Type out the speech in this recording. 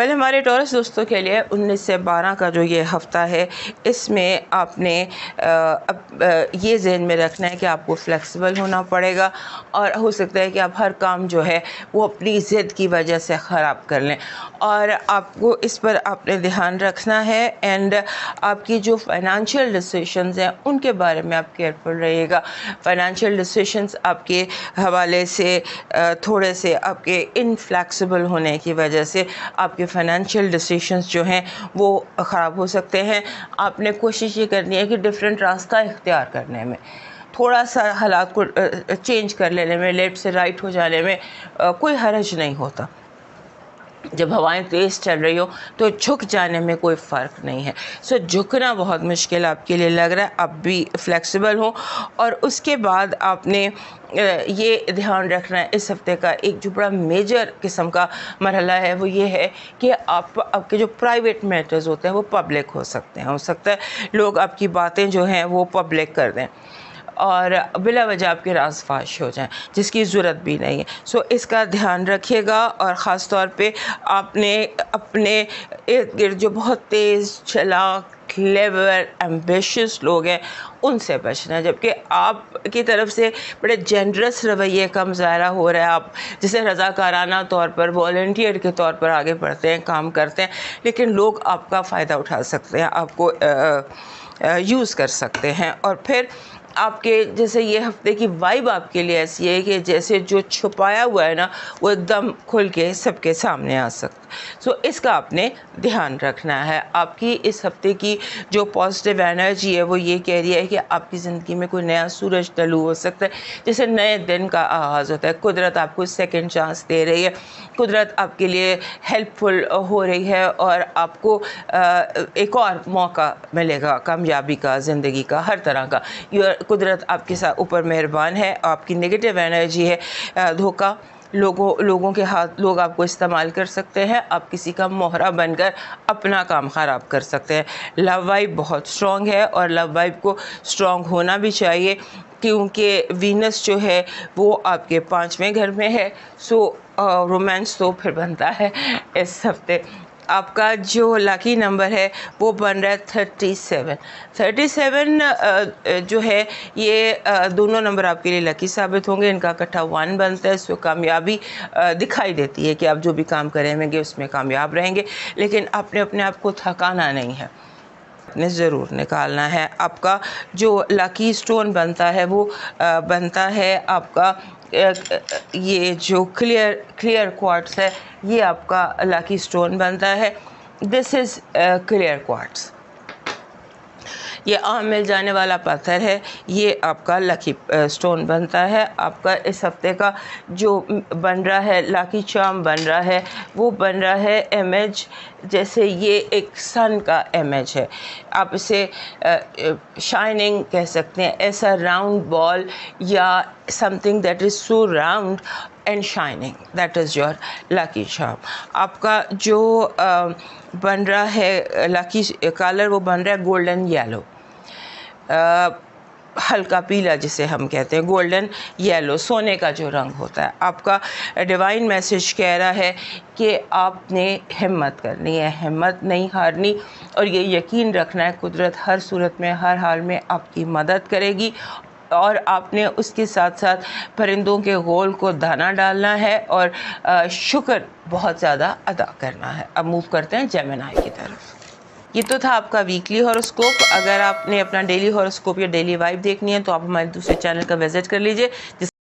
Well ہمارے tours دوستوں کے لیے 19 سے 12 کا جو یہ ہفتہ ہے، اس میں آپ نے یہ ذہن میں رکھنا ہے کہ آپ کو فلیکسیبل ہونا پڑے گا، اور ہو سکتا ہے کہ آپ ہر کام جو ہے وہ اپنی ضد کی وجہ سے خراب کر لیں، اور آپ کو اس پر آپ نے دھیان رکھنا ہے. اینڈ آپ کی جو فائنانشیل ڈیسیشنز ہیں ان کے بارے میں آپ کیئرفل رہیے گا. فائنانشیل ڈیسیشنز آپ کے حوالے سے تھوڑے سے آپ کے انفلیکسیبل ہونے کی وجہ سے آپ کے فائنینشیل ڈیسیشنز جو ہیں وہ خراب ہو سکتے ہیں. آپ نے کوشش یہ کرنی ہے کہ ڈفرینٹ راستہ اختیار کرنے میں، تھوڑا سا حالات کو چینج کر لینے میں، لیفٹ سے رائٹ ہو جانے میں کوئی حرج نہیں ہوتا. جب ہوائیں تیز چل رہی ہو تو جھک جانے میں کوئی فرق نہیں ہے. سو جھکنا بہت مشکل آپ کے لیے لگ رہا ہے، آپ بھی فلیکسیبل ہوں. اور اس کے بعد آپ نے یہ دھیان رکھنا ہے، اس ہفتے کا ایک جو بڑا میجر قسم کا مرحلہ ہے وہ یہ ہے کہ آپ کے جو پرائیویٹ میٹرز ہوتے ہیں وہ پبلک ہو سکتے ہیں. ہو سکتا ہے لوگ آپ کی باتیں جو ہیں وہ پبلک کر دیں اور بلا وجہ آپ کے راز فاش ہو جائیں جس کی ضرورت بھی نہیں ہے. سو اس کا دھیان رکھیے گا، اور خاص طور پہ آپ نے اپنے ارد گرد جو بہت تیز چلاک، کلیور، ایمبیشیس لوگ ہیں ان سے بچنا ہے. جبکہ آپ کی طرف سے بڑے جنرس رویے کا مظاہرہ ہو رہا ہے، آپ جسے رضاکارانہ طور پر، والنٹیئر کے طور پر آگے بڑھتے ہیں، کام کرتے ہیں، لیکن لوگ آپ کا فائدہ اٹھا سکتے ہیں، آپ کو یوز کر سکتے ہیں. اور پھر آپ کے جیسے یہ ہفتے کی وائب آپ کے لیے ایسی ہے کہ جیسے جو چھپایا ہوا ہے نا وہ ایک دم کھل کے سب کے سامنے آ سکتا. سو اس کا آپ نے دھیان رکھنا ہے. آپ کی اس ہفتے کی جو پازیٹیو انرجی ہے وہ یہ کہہ رہی ہے کہ آپ کی زندگی میں کوئی نیا سورج طلوع ہو سکتا ہے، جیسے نئے دن کا آغاز ہوتا ہے. قدرت آپ کو سیکنڈ چانس دے رہی ہے، قدرت آپ کے لیے ہیلپ فل ہو رہی ہے، اور آپ کو ایک اور موقع ملے گا کامیابی کا، زندگی کا، ہر طرح کا. قدرت آپ کے ساتھ اوپر مہربان ہے. آپ کی نگیٹو انرجی ہے دھوکہ، لوگوں کے ہاتھ، لوگ آپ کو استعمال کر سکتے ہیں، آپ کسی کا مہرہ بن کر اپنا کام خراب کر سکتے ہیں. لو وائب بہت اسٹرانگ ہے، اور لو وائب کو اسٹرانگ ہونا بھی چاہیے، کیونکہ وینس جو ہے وہ آپ کے 5ویں گھر میں ہے. سو رومانس تو پھر بنتا ہے اس ہفتے. آپ کا جو لاکی نمبر ہے وہ بن رہا ہے 37. 37 جو ہے یہ دونوں نمبر آپ کے لیے لکی ثابت ہوں گے. ان کا اکٹھا 1 بنتا ہے. اس کو کامیابی دکھائی دیتی ہے کہ آپ جو بھی کام کریں گے اس میں کامیاب رہیں گے، لیکن آپ نے اپنے آپ کو تھکانا نہیں ہے، نے ضرور نکالنا ہے. آپ کا جو لاکی سٹون بنتا ہے وہ بنتا ہے آپ کا یہ جو کلیئر کوارٹز ہے، یہ آپ کا لاکی سٹون بنتا ہے. دس از کلیئر کوارٹز. یہ عام مل جانے والا پتھر ہے، یہ آپ کا لکی سٹون بنتا ہے. آپ کا اس ہفتے کا جو بن رہا ہے لاکی چارم بن رہا ہے وہ بن رہا ہے امیج، جیسے یہ ایک سن کا امیج ہے. آپ اسے شائننگ کہہ سکتے ہیں، ایسا راؤنڈ بال یا something that is so round and shining, that is your lucky charm. آپ کا جو بن رہا ہے لاکی کلر وہ بن رہا ہے گولڈن یلو، ہلکا پیلا جسے ہم کہتے ہیں، گولڈن یلو، سونے کا جو رنگ ہوتا ہے. آپ کا ڈیوائن میسج کہہ رہا ہے کہ آپ نے ہمت کرنی ہے، ہمت نہیں ہارنی، اور یہ یقین رکھنا ہے قدرت ہر صورت میں، ہر حال میں آپ کی مدد کرے گی. اور آپ نے اس کے ساتھ ساتھ پرندوں کے غول کو دانہ ڈالنا ہے، اور شکر بہت زیادہ ادا کرنا ہے. اب موو کرتے ہیں جیمنائی کی طرف. یہ تو تھا آپ کا ویکلی ہاروسکوپ. اگر آپ نے اپنا ڈیلی ہاروسکوپ یا ڈیلی وائب دیکھنی ہے تو آپ ہمارے دوسرے چینل کا وزٹ کر لیجئے، جس